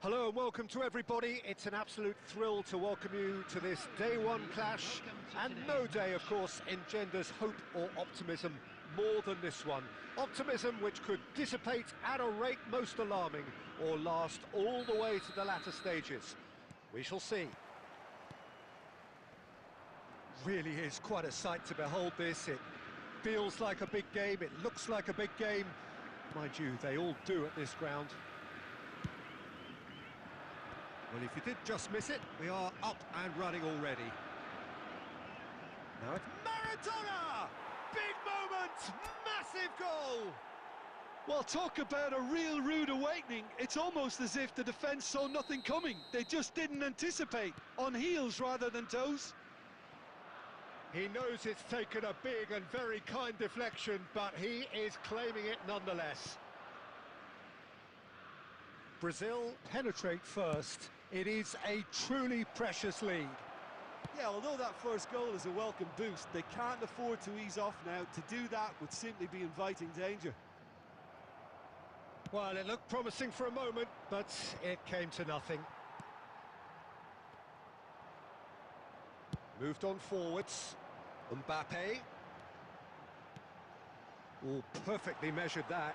Hello and welcome to everybody. It's an absolute thrill to welcome you to this day one clash, and no day, of course, engenders hope or optimism more than this one. Optimism which could dissipate at a rate most alarming or last all the way to the latter stages. We shall see. Really is quite a sight to behold this. It feels like a big game, it looks like a big game. Mind you, they all do at this ground. Well, if you did just miss it, we are up and running already. Now it's Maradona! Big moment! Massive goal! Well, talk about a real rude awakening. It's almost as if the defence saw nothing coming. They just didn't anticipate. On heels rather than toes. He knows it's taken a big and very kind deflection, but he is claiming it nonetheless. Brazil penetrate first. It is a truly precious lead. Yeah, although that first goal is a welcome boost, they can't afford to ease off now. To do that would simply be inviting danger. Well, it looked promising for a moment, but it came to nothing. Moved on forwards. Mbappe. Oh, perfectly measured that.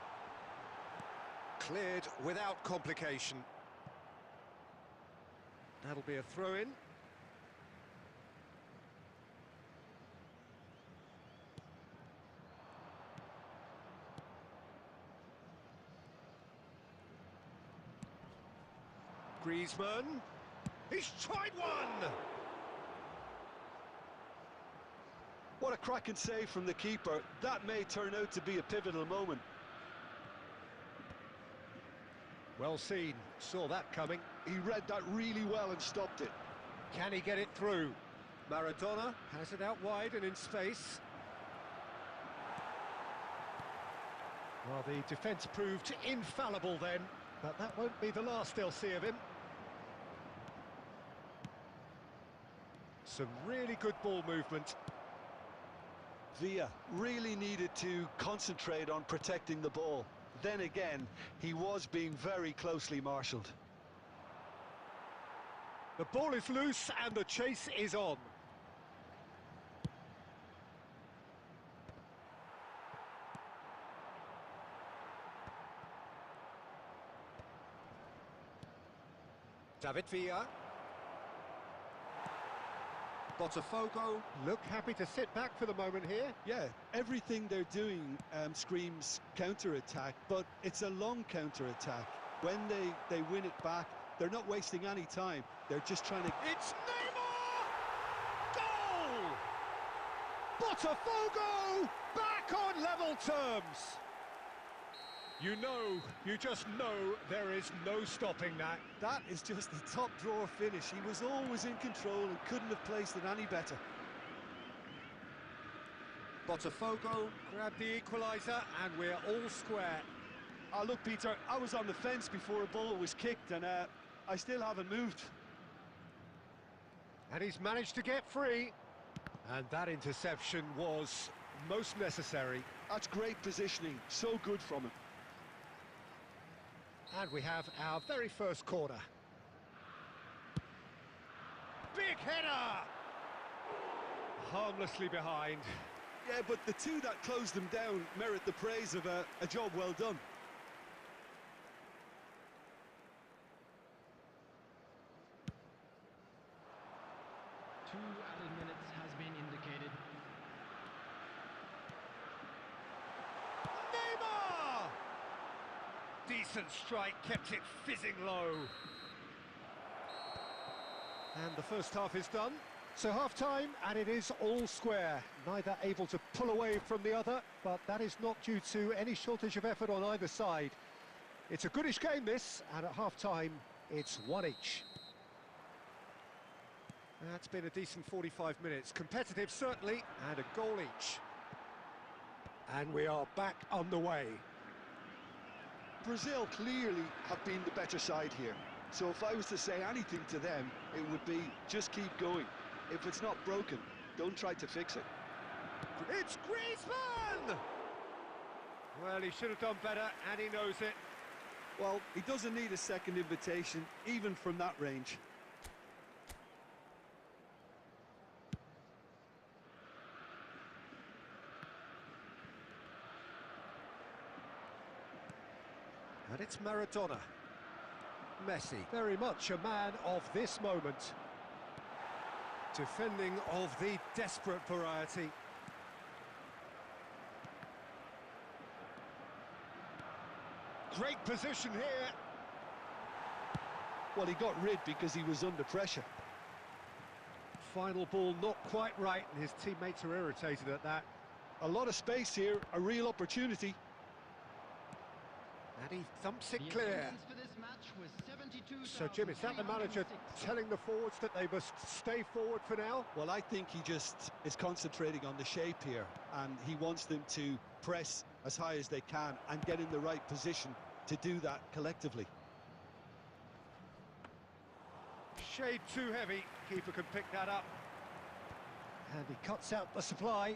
Cleared without complication. That'll be a throw-in. Griezmann. He's tried one! What a cracking save from the keeper. That may turn out to be a pivotal moment. Well seen, saw that coming. He read that really well and stopped it. Can he get it through? Maradona has it out wide and in space. Well, the defence proved infallible then, but that won't be the last they'll see of him. Some really good ball movement. Villa really needed to concentrate on protecting the ball. Then again, he was being very closely marshalled. The ball is loose and the chase is on. David Villa. Botafogo look happy to sit back for the moment here. Yeah, everything they're doing screams counter-attack, but it's a long counter-attack. When they win it back, they're not wasting any time. They're just trying to... It's Neymar! Goal! Botafogo back on level terms. You just know there is no stopping that. That is just the top drawer finish. He was always in control and couldn't have placed it any better. Botafogo grabbed the equaliser and we're all square. Oh, look, Peter, I was on the fence before a ball was kicked and I still haven't moved. And he's managed to get free. And that interception was most necessary. That's great positioning, so good from him. And we have our very first corner. Big header! Harmlessly behind. Yeah, but the two that closed them down merit the praise of a job well done. Two added minutes has been indicated. Neymar! Decent strike, kept it fizzing low. And the first half is done. So half-time, and it is all square. Neither able to pull away from the other, but that is not due to any shortage of effort on either side. It's a goodish game, this, and at half-time, it's one each. That's been a decent 45 minutes. Competitive, certainly, and a goal each. And we are back on the way. Brazil clearly have been the better side here. So if I was to say anything to them, it would be just keep going. If it's not broken, don't try to fix it. It's Griezmann! Well, he should have done better, and he knows it. Well, he doesn't need a second invitation, even from that range. And it's Maradona. Messi, very much a man of this moment. Defending of the desperate variety. Great position here. Well, he got rid because he was under pressure. Final ball not quite right, and his teammates are irritated at that. A lot of space here, a real opportunity. And he thumps it The clear. attendance for this match was So, Jim, is that the manager 72,306? telling the forwards that they must stay forward for now? Well, I think he just is concentrating on the shape here, and he wants them to press as high as they can and get in the right position to do that collectively. Shade too heavy. Keeper can pick that up. And he cuts out the supply.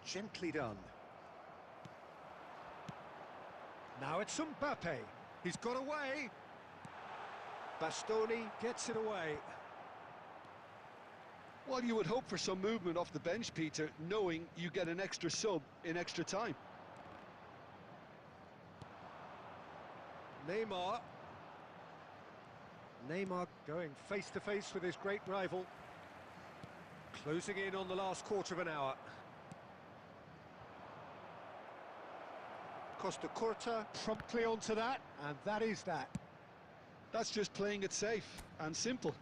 Gently done. Now it's Mbappe. He's got away. Bastoni gets it away. Well, you would hope for some movement off the bench, Peter, knowing you get an extra sub in extra time. Neymar. Neymar going face-to-face with his great rival. Closing in on the last quarter of an hour. Costa Curta promptly onto that, and that is that. That's just playing it safe and simple.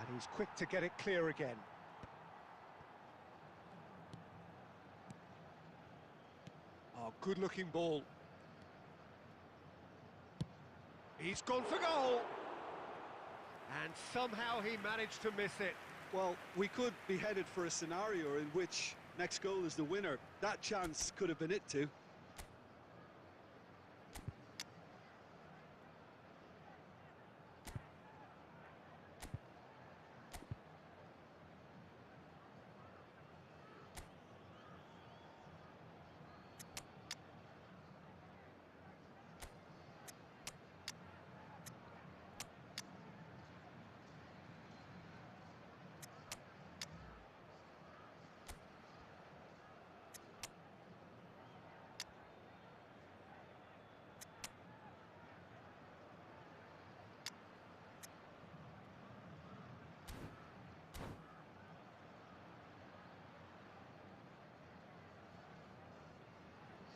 And he's quick to get it clear again. Oh, good-looking ball. He's gone for goal. And somehow he managed to miss it. Well, we could be headed for a scenario in which next goal is the winner. That chance could have been it too.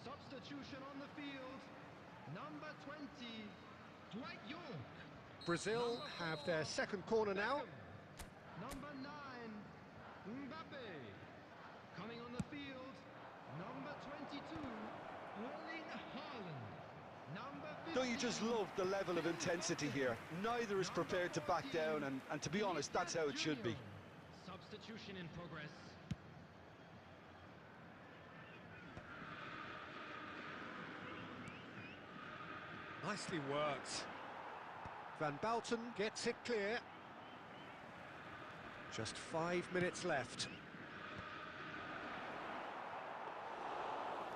Substitution on the field. Number 20, Dwight York. Brazil have their second corner now. Number 9, Mbappe. Coming on the field, number 22, Erling Haaland. Number 15. Don't you just love the level of intensity here? Neither is prepared to back down, and to be honest, that's how it should be. Substitution in progress. Nicely worked. Van Bouten gets it clear. Just 5 minutes left.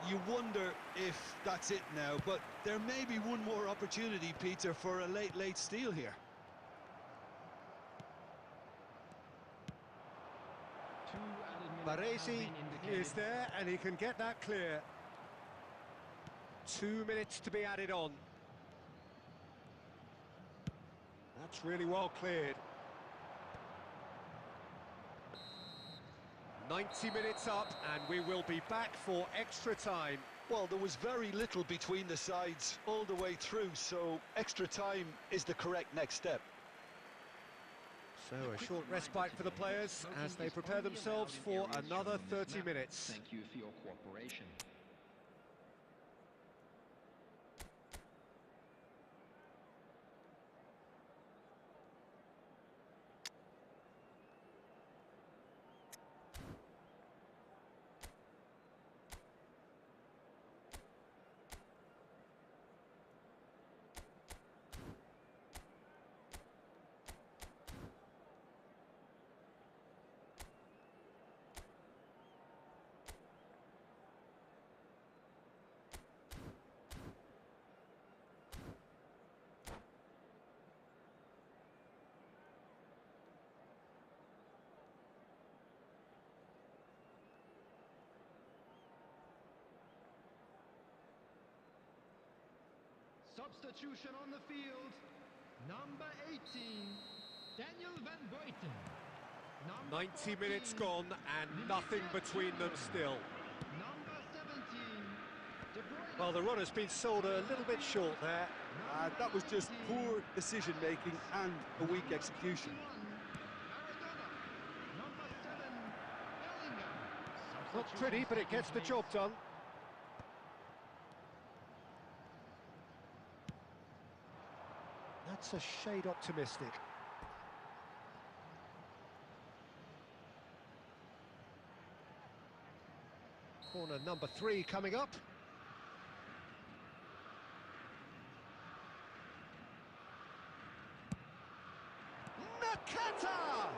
You wonder if that's it now, but there may be one more opportunity, Peter, for a late steal here. 2 added minutes have Baresi been indicated. is there and he can get that clear. 2 minutes to be added on. That's really well cleared. 90 minutes up and we will be back for extra time. Well, there was very little between the sides all the way through, so extra time is the correct next step. So a short respite for the players as they prepare themselves for another 30 minutes. Thank you for your cooperation. Substitution on the field. Number 18, Daniel van Buiten. Number 90 minutes 14, gone and nothing between them still. Number 17, De Bruyne. Well, the run has been sold a little bit short there. That was just poor decision-making and a weak execution. Number 7, Bellingham. Not pretty, but it gets the job done. That's a shade optimistic. Corner number 3 coming up. Nakata!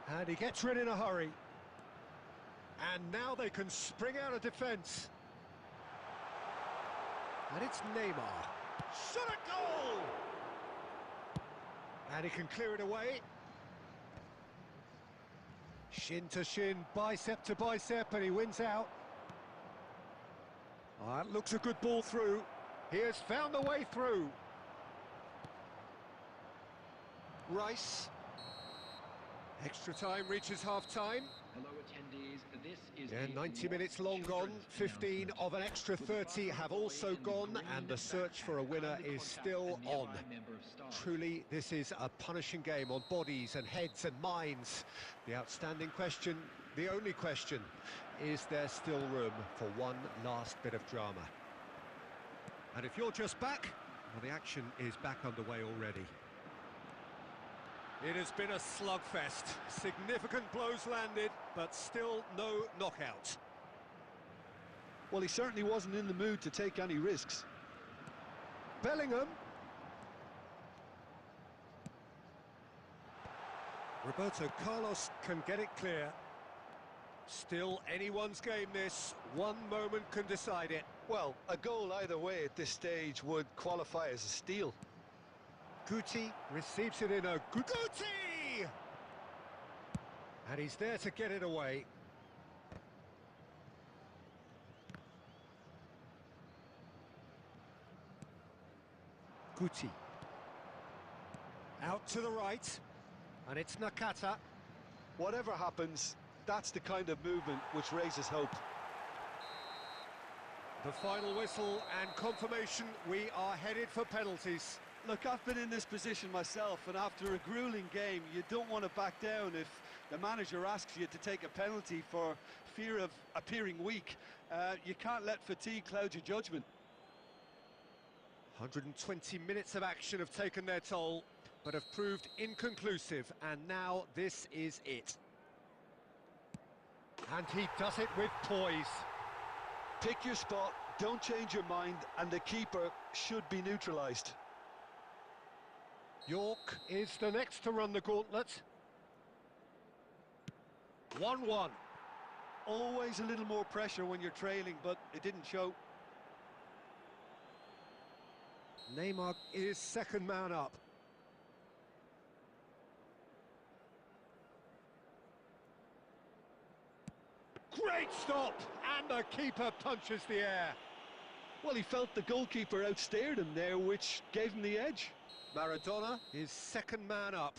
And he gets rid in a hurry. And now they can spring out of defence. And it's Neymar. Shot a goal! And he can clear it away. Shin to shin, bicep to bicep, and he wins out. Oh, that looks a good ball through. He has found the way through. Rice. Extra time reaches half-time. Hello attendees, this is Yeah, 90 minutes long gone, 15 of an extra 30 have also gone, and the search for a winner is still on. Truly, this is a punishing game on bodies and heads and minds. The outstanding question, the only question, is there still room for one last bit of drama? And if you're just back, well, the action is back underway already. It has been a slugfest. Significant blows landed, but still no knockout. Well, he certainly wasn't in the mood to take any risks. Bellingham. Roberto Carlos can get it clear. Still anyone's game this. One moment can decide it. Well, a goal either way at this stage would qualify as a steal. Guti receives it in a good... Guti! And he's there to get it away. Guti. Out to the right. And it's Nakata. Whatever happens, that's the kind of movement which raises hope. The final whistle and confirmation, we are headed for penalties. Look, I've been in this position myself, and after a grueling game, you don't want to back down if the manager asks you to take a penalty for fear of appearing weak. You can't let fatigue cloud your judgment. 120 minutes of action have taken their toll, but have proved inconclusive, and now this is it. And he does it with poise. Pick your spot, don't change your mind, and the keeper should be neutralised. York is the next to run the gauntlet. 1-1. Always a little more pressure when you're trailing, but it didn't show. Neymar is second man up. Great stop! And the keeper punches the air. Well, he felt the goalkeeper outstared him there, which gave him the edge. Maradona is second man up.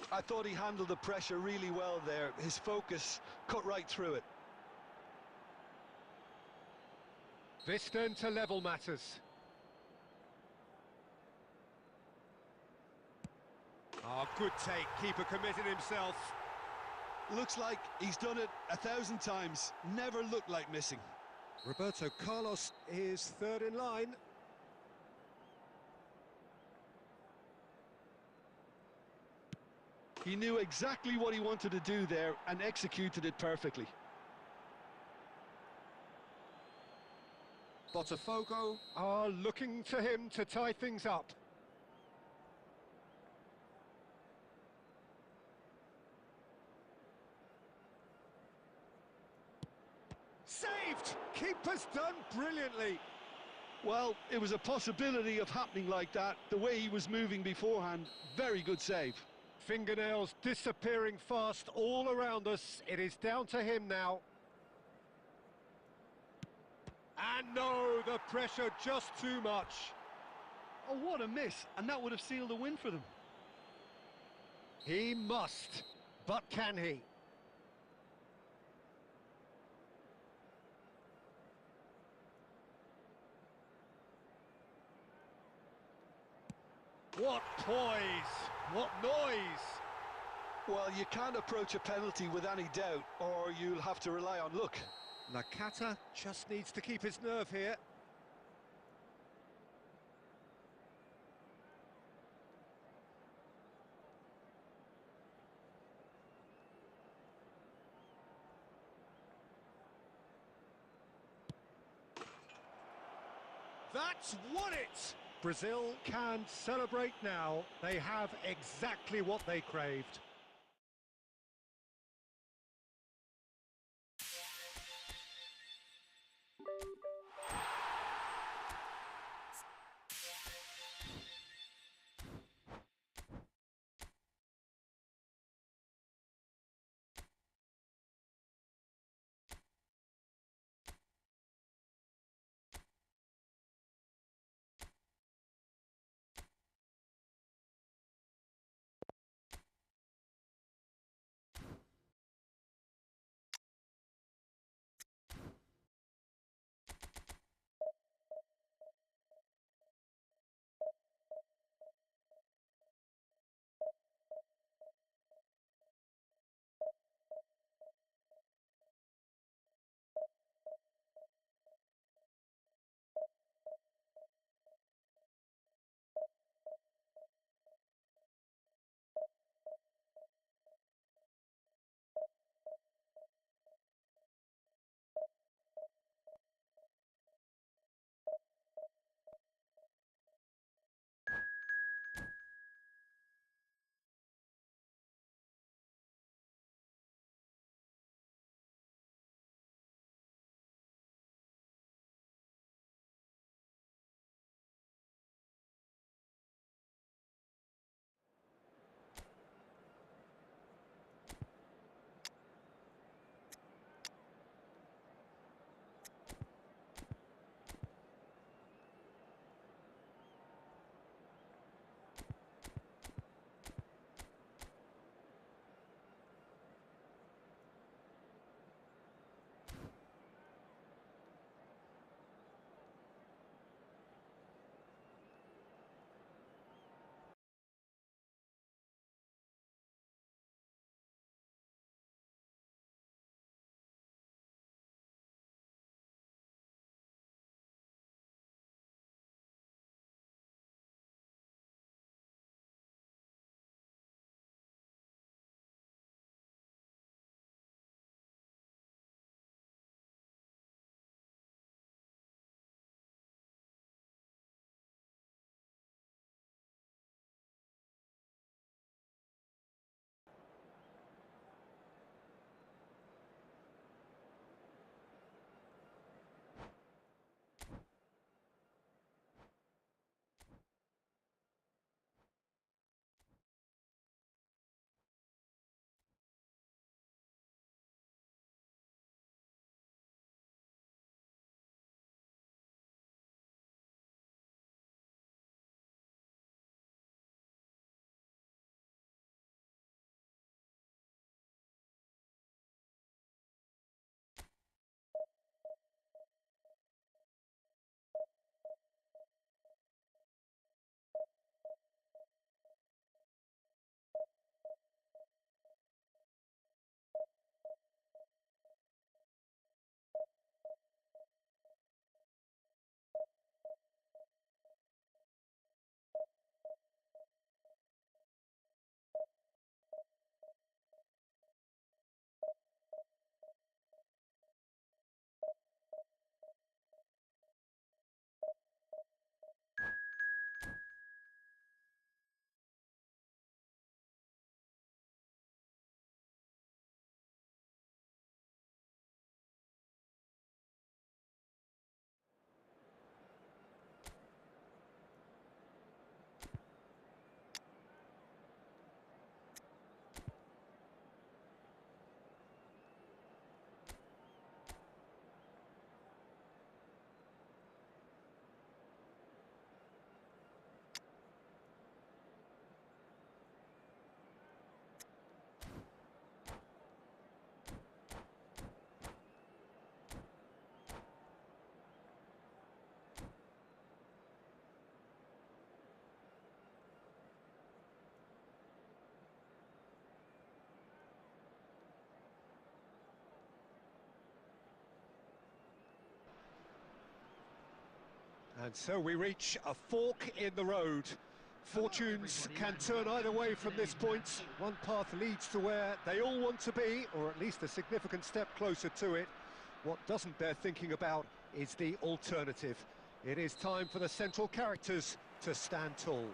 I thought he handled the pressure really well there. His focus cut right through it. This then to level matters. Oh, good take. Keeper committed himself. Looks like he's done it 1,000 times. Never looked like missing. Roberto Carlos is third in line. He knew exactly what he wanted to do there and executed it perfectly. Botafogo are looking to him to tie things up. Saved! Keeper's done brilliantly. Well, it was a possibility of happening like that. The way he was moving beforehand, very good save. Fingernails disappearing fast all around us. It is down to him now. And no, the pressure just too much. Oh, what a miss, and that would have sealed a win for them. He must, but can he? What poise, what noise! Well, you can't approach a penalty with any doubt, or you'll have to rely on luck. Nakata just needs to keep his nerve here. That's won it! Brazil can celebrate now. They have exactly what they craved. And so we reach a fork in the road. Fortunes can turn either way from this point. One path leads to where they all want to be, or at least a significant step closer to it. What doesn't bear thinking about is the alternative. It is time for the central characters to stand tall.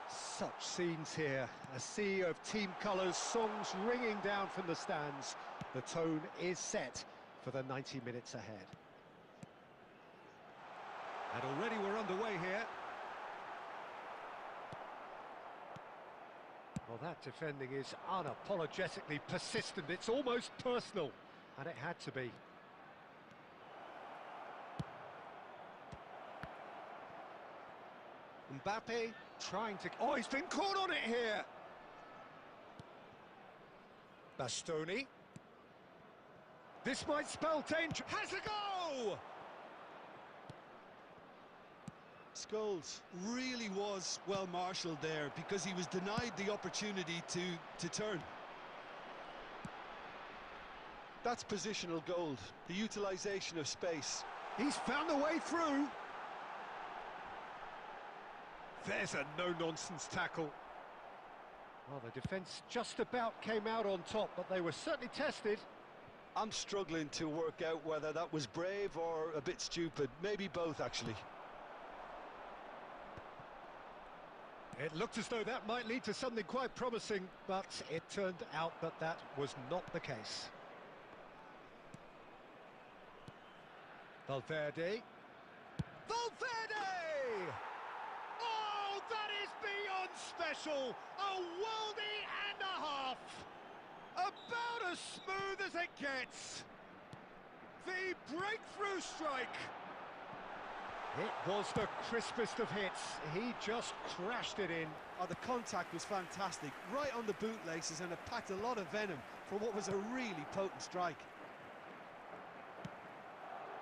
Such scenes here, a sea of team colours, songs ringing down from the stands. The tone is set for the 90 minutes ahead. And already we're underway here. Well, that defending is unapologetically persistent. It's almost personal, and it had to be. Mbappe trying to... Oh, he's been caught on it here! Bastoni. This might spell danger. Has a go! Scholes really was well marshalled there because he was denied the opportunity to turn. That's positional gold, the utilisation of space. He's found a way through. There's a no-nonsense tackle. Well, the defence just about came out on top, but they were certainly tested. I'm struggling to work out whether that was brave or a bit stupid. Maybe both, actually. It looked as though that might lead to something quite promising, but it turned out that that was not the case. Valverde. Valverde! Oh, that is beyond special! A worldie and a half! About as smooth as it gets! The breakthrough strike! It was the crispest of hits. He just crashed it in. Oh, the contact was fantastic, right on the bootlaces, and it packed a lot of venom for what was a really potent strike.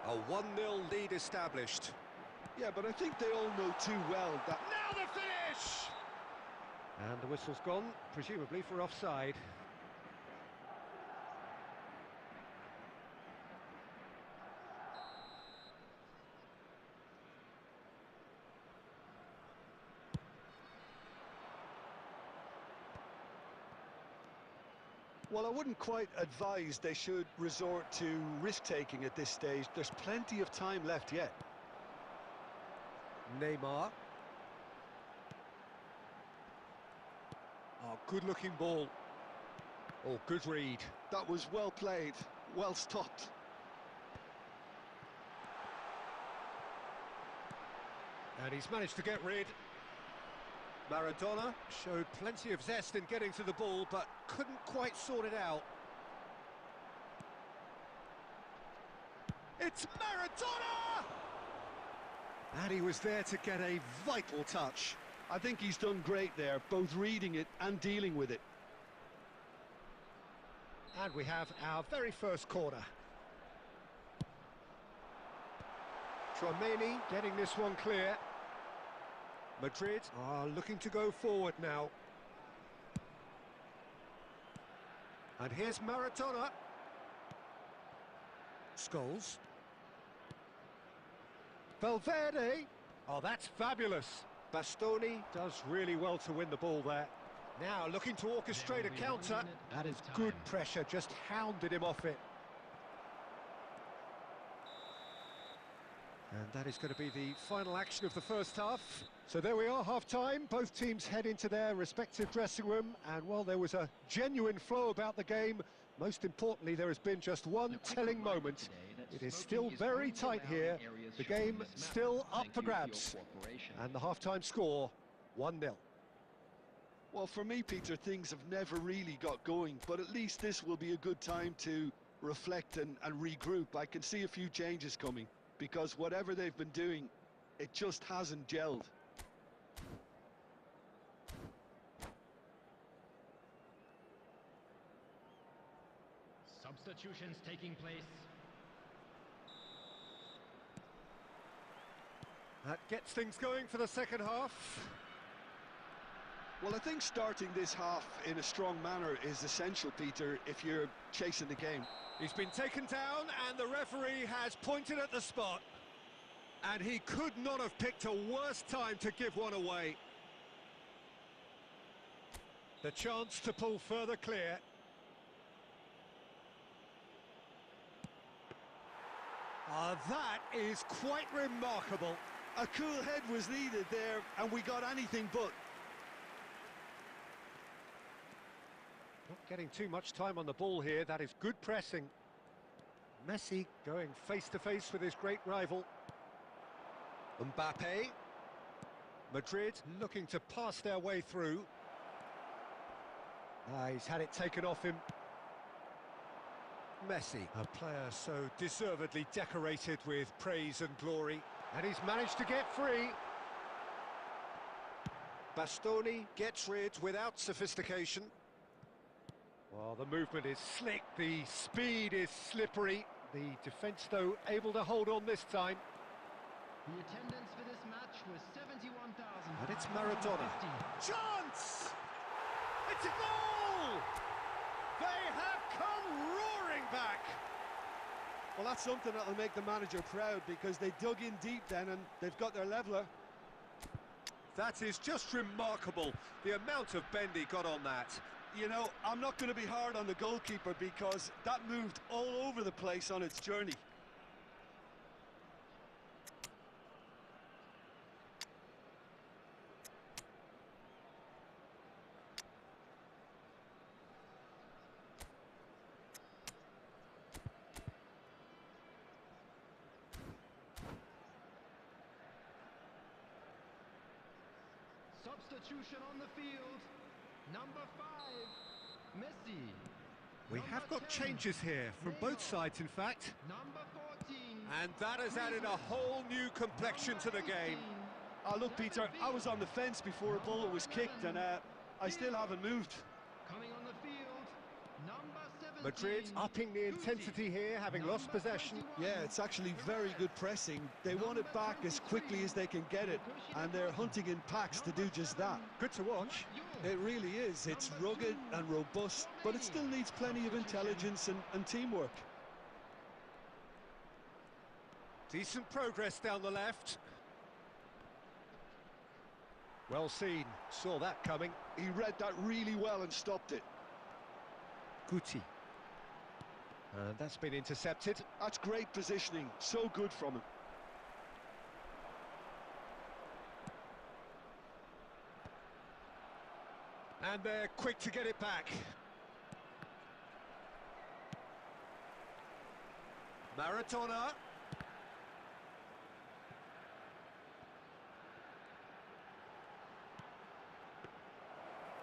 A 1-0 lead established. Yeah, but I think they all know too well that... Now the finish! And the whistle's gone, presumably for offside. Well, I wouldn't quite advise they should resort to risk-taking at this stage. There's plenty of time left yet. Neymar. Oh, good-looking ball. Oh, good read. That was well played, well stopped. And he's managed to get rid. Maradona showed plenty of zest in getting to the ball, but couldn't quite sort it out. It's Maradona! And he was there to get a vital touch. I think he's done great there, both reading it and dealing with it. And we have our very first corner. Tchouaméni getting this one clear. Madrid are looking to go forward now. And here's Maradona. Scholes. Valverde. Oh, that's fabulous. Bastoni does really well to win the ball there. Now looking to orchestrate a counter. Good pressure, just hounded him off it. And that is going to be the final action of the first half. So there we are, half-time. Both teams head into their respective dressing room. And while there was a genuine flow about the game, most importantly, there has been just one telling moment. It is still very tight here. The game still up for grabs. And the half-time score, 1-0. Well, for me, Peter, things have never really got going. But at least this will be a good time to reflect and regroup. I can see a few changes coming, because whatever they've been doing, it just hasn't gelled. Substitutions taking place. That gets things going for the second half. Well, I think starting this half in a strong manner is essential, Peter, if you're chasing the game. He's been taken down and the referee has pointed at the spot. And he could not have picked a worse time to give one away. The chance to pull further clear. That is quite remarkable. A cool head was needed there, and we got anything but. Not getting too much time on the ball here. That is good pressing. Messi going face-to-face with his great rival. Mbappe. Madrid looking to pass their way through. He's had it taken off him. Messi, a player so deservedly decorated with praise and glory. And he's managed to get free. Bastoni gets rid without sophistication. Well, the movement is slick, the speed is slippery. The defence, though, able to hold on this time. The attendance for this match was 71,000. And it's Maradona. Chance! It's a goal! They have come roaring back! Well, that's something that'll make the manager proud, because they dug in deep then and they've got their leveller. That is just remarkable, the amount of bend he got on that. You know, I'm not going to be hard on the goalkeeper because that moved all over the place on its journey. Substitution on the field. Number 5, Messi. We have got changes here from both sides, in fact. Number 14. And that has added a whole new complexion to the game. Oh, look, Peter, I was on the fence before a ball was kicked, and I still haven't moved. Coming on the field, number 17. Madrid upping the intensity here, having lost possession. Yeah, it's actually very good pressing. They want it back as quickly as they can get it, and they're hunting in packs to do just that. Good to watch. It really is. It's rugged and robust, but it still needs plenty of intelligence and teamwork. Decent progress down the left. Well seen, saw that coming. He read that really well and stopped it. Guti. And that's been intercepted. That's great positioning, so good from him. And they're quick to get it back. Maradona.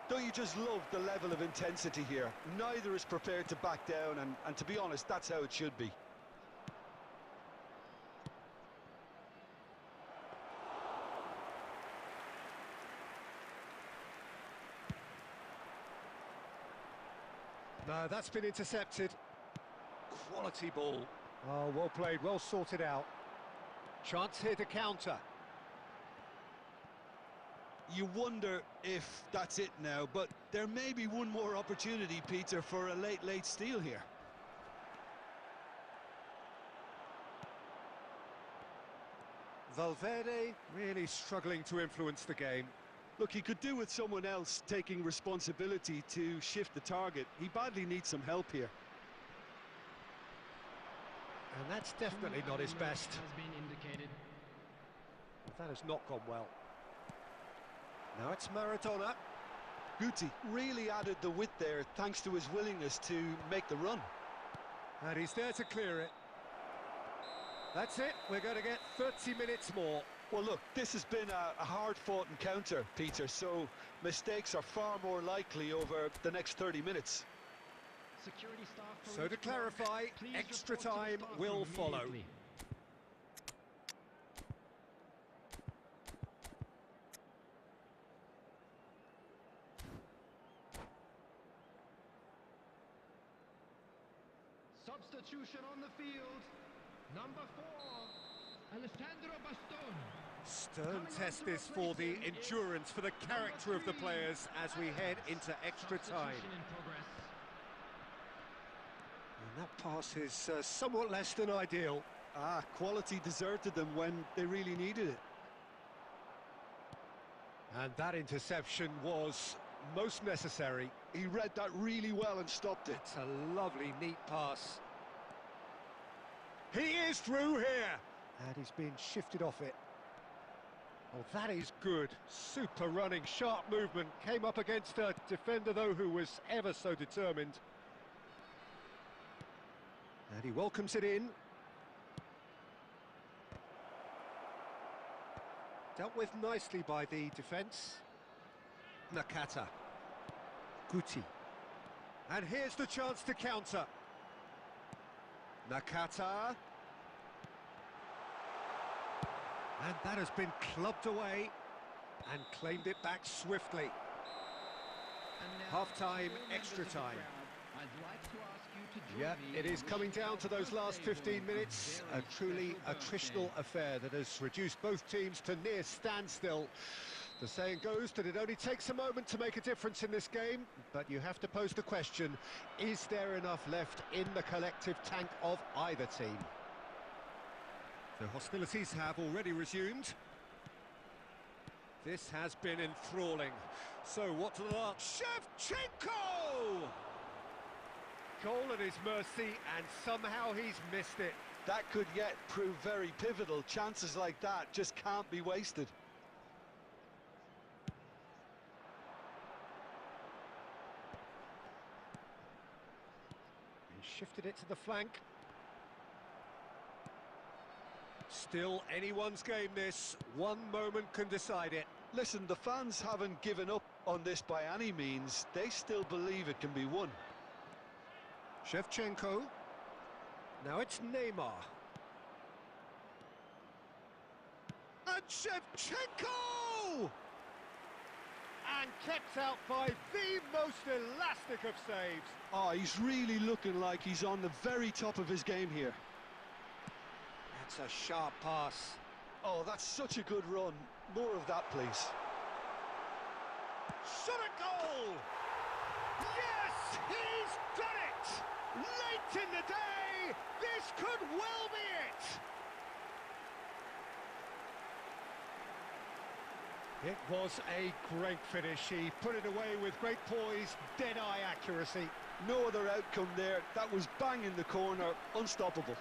Don't you just love the level of intensity here? Neither is prepared to back down, and to be honest, that's how it should be. No, that's been intercepted. Quality ball. Oh, well played, well sorted out. Chance here to counter. You wonder if that's it now, but there may be one more opportunity, Peter, for a late steal here. Valverde really struggling to influence the game. Look, he could do with someone else taking responsibility to shift the target. He badly needs some help here. And that's definitely not his best. Has been indicated. That has not gone well. Now it's Maradona. Guti really added the width there thanks to his willingness to make the run. And he's there to clear it. That's it, we're going to get 30 minutes more. Well, look, this has been a hard-fought encounter, Peter, so mistakes are far more likely over the next 30 minutes. Security staff. So to clarify, extra time will follow. Substitution on the field. Number 4, Alessandro Bastoni. Stern test this for the endurance, for the character of the players as we head into extra time. And that pass is somewhat less than ideal. Quality deserted them when they really needed it. And that interception was most necessary. He read that really well and stopped it. It's a lovely, neat pass. He is through here! And he's being shifted off it. Oh, that is good. Super running, sharp movement. Came up against a defender, though, who was ever so determined. And he welcomes it in. Dealt with nicely by the defence. Nakata. Guti. And here's the chance to counter. Nakata. And that has been clubbed away and claimed it back swiftly. Half-time, extra time. Yeah, it is coming down to those last 15 minutes. A truly attritional affair that has reduced both teams to near standstill. The saying goes that it only takes a moment to make a difference in this game, but you have to pose the question, is there enough left in the collective tank of either team? The hostilities have already resumed. This has been enthralling. So what to the last? Shevchenko! Goal at his mercy, and somehow he's missed it. That could yet prove very pivotal. Chances like that just can't be wasted. He shifted it to the flank. Still anyone's game this. One moment can decide it. Listen, the fans haven't given up on this by any means. They still believe it can be won. Shevchenko. Now it's Neymar. And Shevchenko! And kept out by the most elastic of saves. Oh, he's really looking like he's on the very top of his game here. That's a sharp pass. Oh, that's such a good run. More of that, please. Shot a goal! Yes, he's done it! Late in the day, this could well be it! It was a great finish. He put it away with great poise, dead-eye accuracy. No other outcome there. That was bang in the corner, unstoppable.